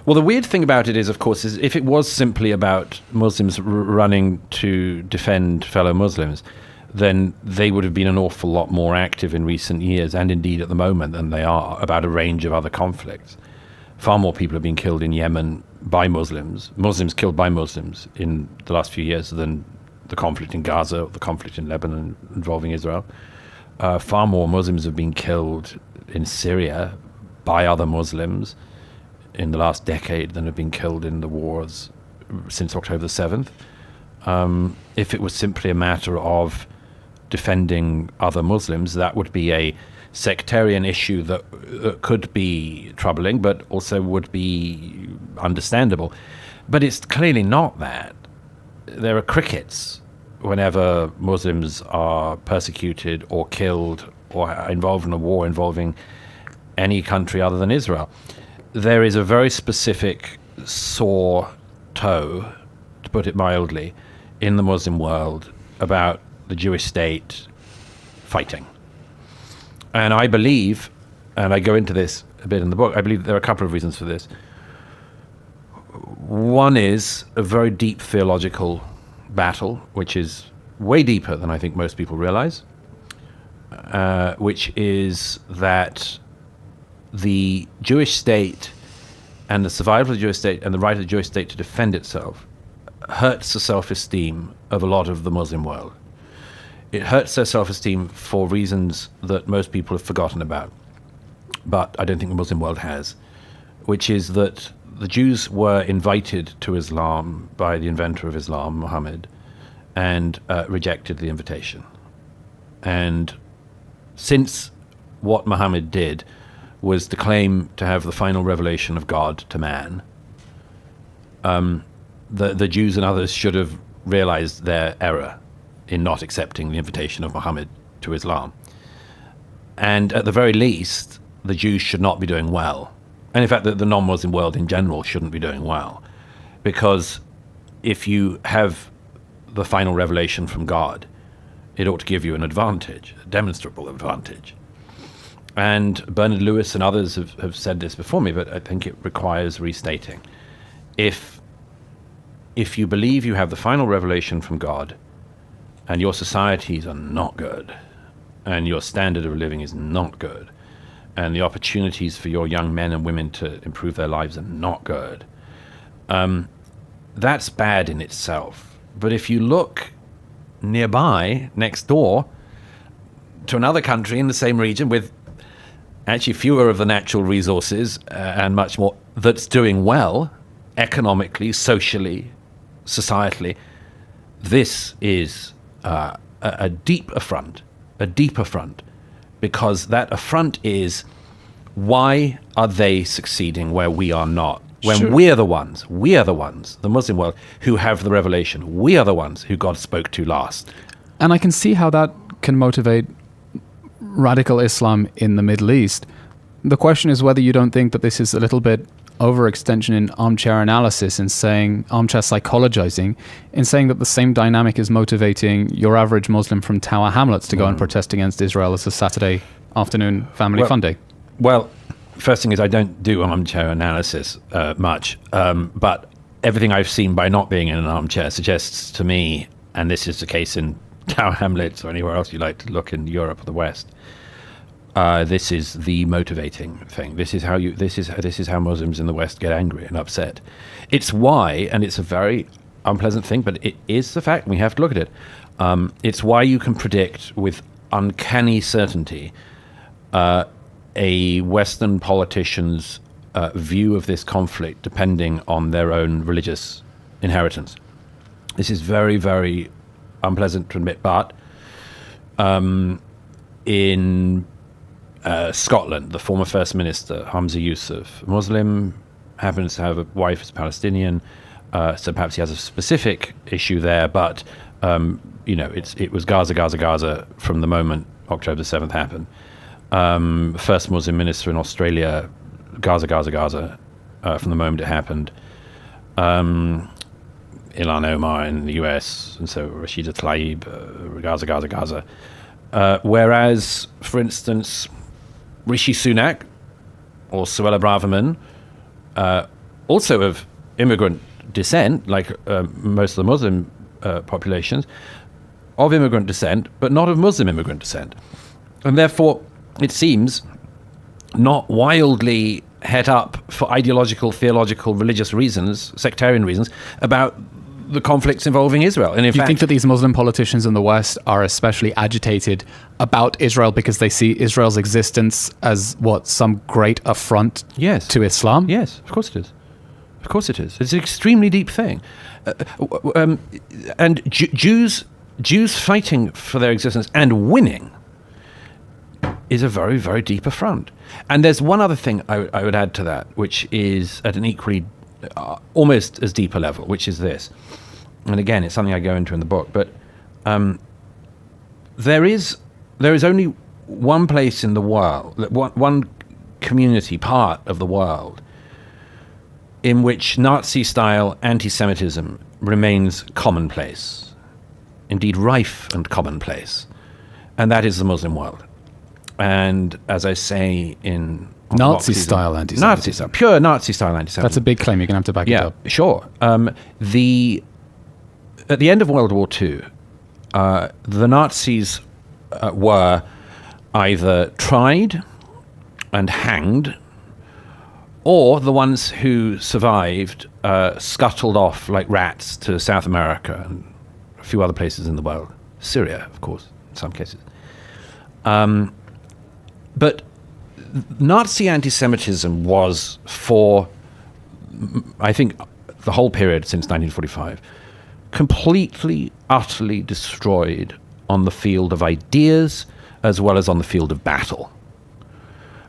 Well, the weird thing about it is, of course, is if it was simply about Muslims running to defend fellow Muslims, then they would have been an awful lot more active in recent years, and indeed at the moment, than they are about a range of other conflicts. Far more people have been killed in Yemen by Muslims, Muslims killed by Muslims in the last few years than the conflict in Gaza, or the conflict in Lebanon involving Israel. Far more Muslims have been killed in Syria by other Muslims in the last decade than have been killed in the wars since October the 7th. If it was simply a matter of defending other Muslims, that would be a sectarian issue that could be troubling, but also would be understandable. But it's clearly not that. There are crickets whenever Muslims are persecuted or killed or involved in a war involving any country other than Israel. There is a very specific sore toe, to put it mildly, in the Muslim world about the Jewish state fighting. And I believe, and I go into this a bit in the book, I believe there are a couple of reasons for this. One is a very deep theological battle, which is way deeper than I think most people realize, which is that the Jewish state and the survival of the Jewish state and the right of the Jewish state to defend itself hurts the self-esteem of a lot of the Muslim world. It hurts their self-esteem for reasons that most people have forgotten about, but I don't think the Muslim world has, which is that the Jews were invited to Islam by the inventor of Islam, Muhammad, and rejected the invitation. And since what Muhammad did was to claim to have the final revelation of God to man, the Jews and others should have realized their error in not accepting the invitation of Muhammad to Islam. And at the very least, the Jews should not be doing well. And in fact, the non-Muslim world in general shouldn't be doing well. Because if you have the final revelation from God, it ought to give you an advantage, a demonstrable advantage. And Bernard Lewis and others have said this before me, but I think it requires restating. If you believe you have the final revelation from God, and your societies are not good, and your standard of living is not good, and the opportunities for your young men and women to improve their lives are not good, that's bad in itself. But if you look nearby, next door, to another country in the same region with actually fewer of the natural resources and much more, that's doing well economically, socially, societally, this is a deep affront, because that affront is, why are they succeeding where we are not? When Sure. we are the ones, the Muslim world, who have the revelation. We are the ones who God spoke to last. And I can see how that can motivate radical Islam in the Middle East. The question is whether you don't think that this is a little bit overextension in armchair analysis, in saying, armchair psychologizing, in saying that the same dynamic is motivating your average Muslim from Tower Hamlets to go and protest against Israel as a Saturday afternoon family fun day. Well, first thing is I don't do armchair analysis much, but everything I've seen by not being in an armchair suggests to me, and this is the case in Tower Hamlets or anywhere else you like to look in Europe or the West, this is the motivating thing. This is how Muslims in the West get angry and upset. It's why, and it's a very unpleasant thing, but it is the fact, and we have to look at it. It's why you can predict with uncanny certainty a Western politician's view of this conflict depending on their own religious inheritance. This is very, very unpleasant to admit, but in Scotland, the former First Minister, Hamza Yusuf, Muslim, happens to have a wife who's Palestinian, so perhaps he has a specific issue there, but it was Gaza from the moment October the 7th happened. First Muslim minister in Australia, Gaza from the moment it happened. Ilhan Omar in the US, and so Rashida Tlaib, Gaza. Whereas, for instance, Rishi Sunak or Suella Braverman also of immigrant descent, like most of the Muslim populations, of immigrant descent, but not of Muslim immigrant descent. And therefore, it seems not wildly het up for ideological, theological, religious reasons, sectarian reasons, about the conflicts involving Israel. And in Do you fact, think that these Muslim politicians in the West are especially agitated about Israel because they see Israel's existence as some great affront yes, to Islam? Yes, of course it is. Of course it is. It's an extremely deep thing. And Jews fighting for their existence and winning is a very, very deep affront. And there's one other thing I would add to that, which is at an equally, almost as deep a level, which is this. And again, it's something I go into in the book, but there is only one place in the world, one community, part of the world, in which Nazi-style anti-Semitism remains commonplace, indeed rife and commonplace, and that is the Muslim world. And as I say in Nazi-style anti-Semitism. Pure Nazi-style anti-Semitism. That's a big claim. You're going to have to back it up. Yeah, sure. At the end of World War II, the Nazis were either tried and hanged, or the ones who survived scuttled off like rats to South America and a few other places in the world. Syria, of course, in some cases. But Nazi anti-Semitism was for, I think, the whole period since 1945, completely, utterly destroyed on the field of ideas as well as on the field of battle.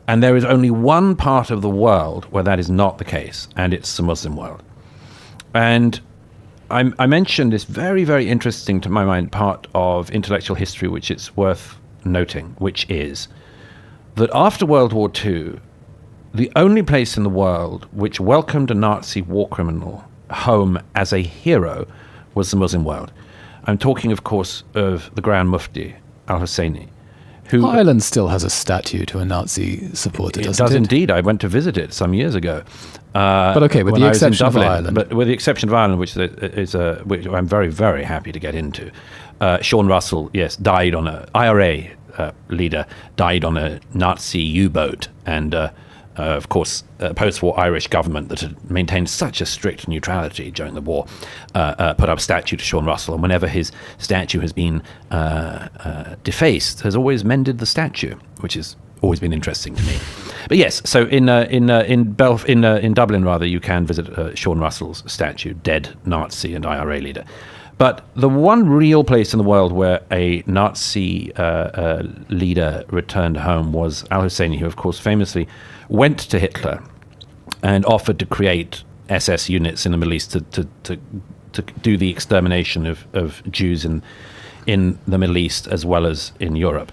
And there is only one part of the world where that is not the case, and it's the Muslim world. And I mentioned this very, very interesting, to my mind, part of intellectual history, which it's worth noting, which is that after World War II, the only place in the world which welcomed a Nazi war criminal home as a hero was the Muslim world. I'm talking, of course, of the Grand Mufti, al-Husseini, who... Ireland still has a statue to a Nazi supporter, doesn't it? It does indeed. I went to visit it some years ago. But okay, with the exception of Ireland. But with the exception of Ireland, which which I'm very, very happy to get into. Sean Russell, yes, died on a IRA leader, died on a Nazi U-boat, and of course, post-war Irish government that had maintained such a strict neutrality during the war put up a statue to Sean Russell, and whenever his statue has been defaced, has always mended the statue, which has always been interesting to me. But yes, so in Dublin, rather, you can visit Sean Russell's statue, dead Nazi and IRA leader. But the one real place in the world where a Nazi leader returned home was al-Husseini, who, of course, famously went to Hitler and offered to create SS units in the Middle East to do the extermination of Jews in the Middle East as well as in Europe.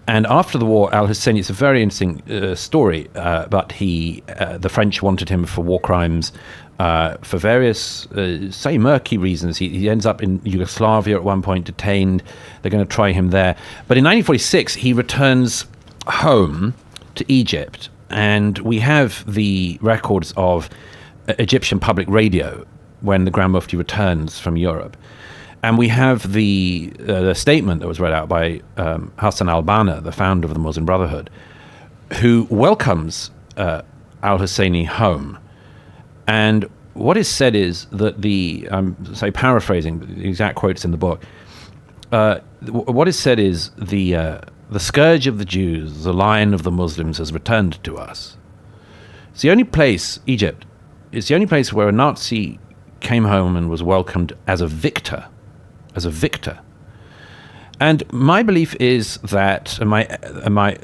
And after the war, al-Husseini, it's a very interesting story, but the French wanted him for war crimes for various, say, murky reasons. He ends up in Yugoslavia at one point, detained. They're going to try him there. But in 1946, he returns home to Egypt, and we have the records of Egyptian public radio when the Grand Mufti returns from Europe. And we have the statement that was read out by Hassan al-Banna, the founder of the Muslim Brotherhood, who welcomes al-Husseini home. And what is said is that say paraphrasing, the exact quotes in the book, what is said is the scourge of the Jews, the lion of the Muslims has returned to us. It's the only place, Egypt, it's the only place where a Nazi came home and was welcomed as a victor. And my belief is that my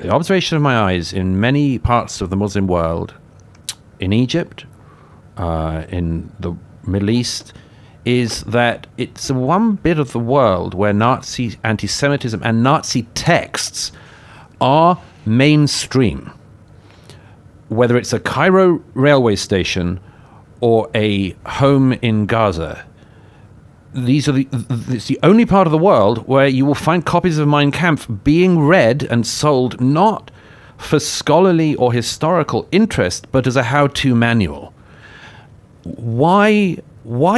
observation of my eyes in many parts of the Muslim world, in Egypt, in the Middle East, is that it's the one bit of the world where Nazi anti-Semitism and Nazi texts are mainstream. Whether it's a Cairo railway station or a home in Gaza, it's the only part of the world where you will find copies of Mein Kampf being read and sold not for scholarly or historical interest, but as a how-to manual. why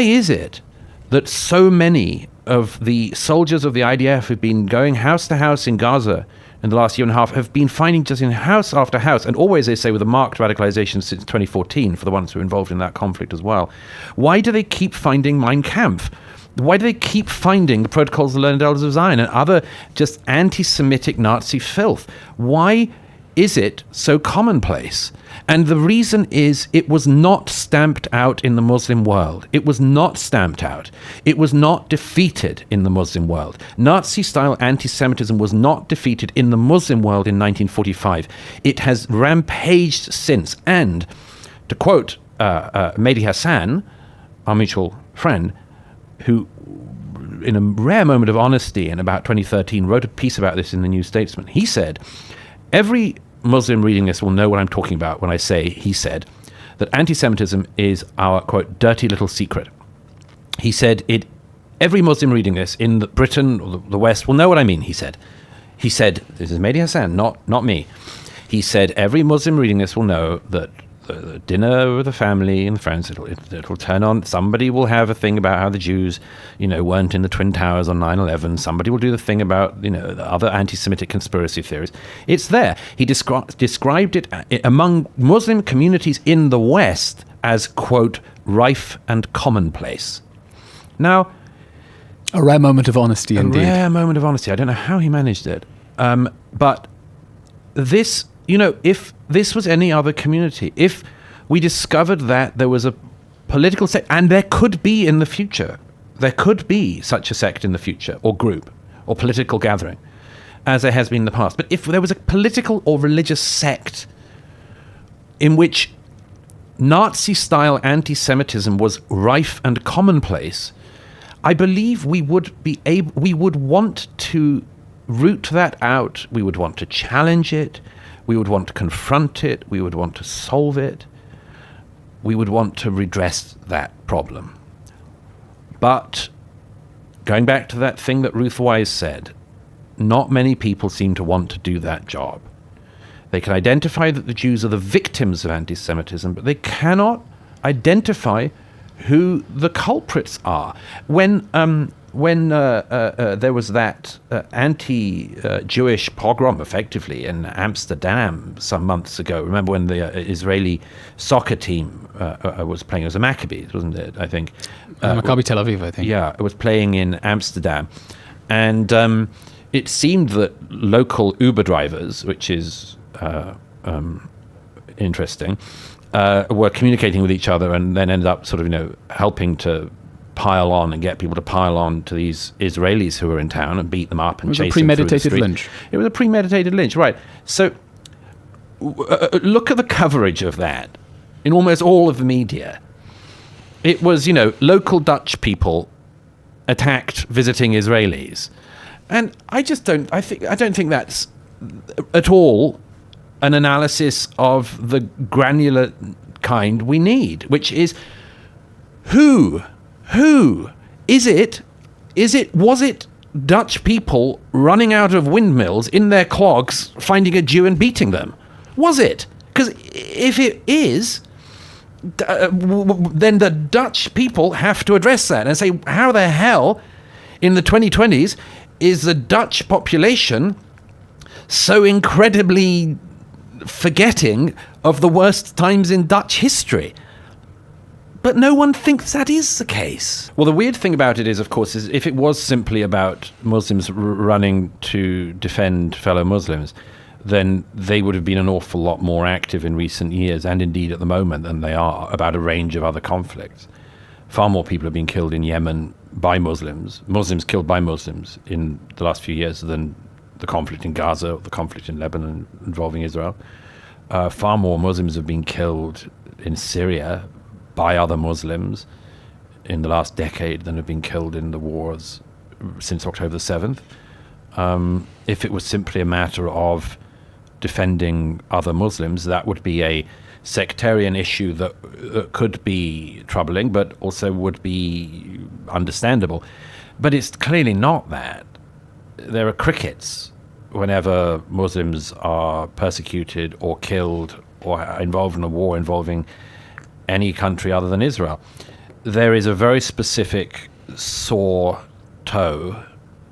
is it that so many of the soldiers of the IDF who've been going house to house in Gaza in the last year and a half have been finding just in house after house, and always, they say, with a marked radicalization since 2014 for the ones who are involved in that conflict as well? Why do they keep finding Mein Kampf? Why do they keep finding the Protocols of the Learned Elders of Zion and other just anti-Semitic Nazi filth? Why is it so commonplace? And the reason is it was not stamped out in the Muslim world. It was not stamped out. It was not defeated in the Muslim world. Nazi-style anti-Semitism was not defeated in the Muslim world in 1945. It has rampaged since. And to quote Mehdi Hassan, our mutual friend, who, in a rare moment of honesty in about 2013, wrote a piece about this in the New Statesman. He said, every Muslim reading this will know what I'm talking about when I say, he said, that anti-Semitism is our, quote, dirty little secret. He said, every Muslim reading this in Britain or the West will know what I mean, he said. He said, this is Mehdi Hassan, not me. He said, every Muslim reading this will know that the dinner with the family and the friends, it'll turn on. Somebody will have a thing about how the Jews, weren't in the Twin Towers on 9/11. Somebody will do the thing about, the other anti-Semitic conspiracy theories. It's there. He described it among Muslim communities in the West as, quote, rife and commonplace. Now, a rare moment of honesty, indeed. A rare moment of honesty. I don't know how he managed it. But this, if this was any other community, if we discovered that there was a political sect, and there could be in the future, there could be such a sect in the future, or group, or political gathering, as there has been in the past. But if there was a political or religious sect in which Nazi-style anti-Semitism was rife and commonplace, I believe we would want to root that out. We would want to challenge it. We would want to confront it. We would want to solve it. We would want to redress that problem. But going back to that thing that Ruth Wise said, not many people seem to want to do that job. They can identify that the Jews are the victims of anti-Semitism, but they cannot identify who the culprits are. When there was that anti-Jewish pogrom, effectively, in Amsterdam some months ago. Remember when the Israeli soccer team was playing? It was the Maccabees, wasn't it, I think? Maccabi Tel Aviv, I think. Yeah, it was playing in Amsterdam. And it seemed that local Uber drivers, which is interesting, were communicating with each other and then ended up sort of, helping to pile on and get people to pile on to these Israelis who were in town and beat them up and chase them through the street. It was a premeditated lynch. It was a premeditated lynch, right. So look at the coverage of that in almost all of the media. It was, local Dutch people attacked visiting Israelis. And I don't think that's at all an analysis of the granular kind we need, which is who was it Dutch people running out of windmills in their clogs, finding a Jew and beating them? Was it? Because if it is, then the Dutch people have to address that and say, how the hell in the 2020s is the Dutch population so incredibly forgetting of the worst times in Dutch history? But no one thinks that is the case. Well, the weird thing about it is, of course, is if it was simply about Muslims running to defend fellow Muslims, then they would have been an awful lot more active in recent years, and indeed at the moment, than they are about a range of other conflicts. Far more people have been killed in Yemen by Muslims killed by Muslims in the last few years than the conflict in Gaza, or the conflict in Lebanon involving Israel. Far more Muslims have been killed in Syria by other Muslims in the last decade than have been killed in the wars since October the 7th. If it was simply a matter of defending other Muslims, that would be a sectarian issue that could be troubling, but also would be understandable. But it's clearly not that. There are crickets whenever Muslims are persecuted or killed or involved in a war involving any country other than Israel. There is a very specific sore toe,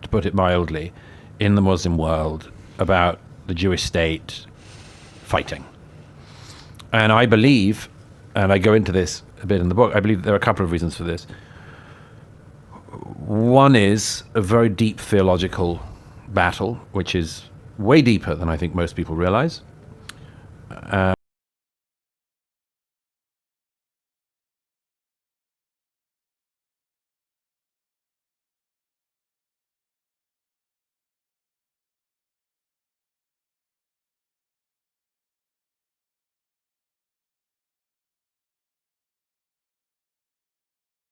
to put it mildly, in the Muslim world about the Jewish state fighting. And I believe, and I go into this a bit in the book, I believe there are a couple of reasons for this. One is a very deep theological battle, which is way deeper than I think most people realize.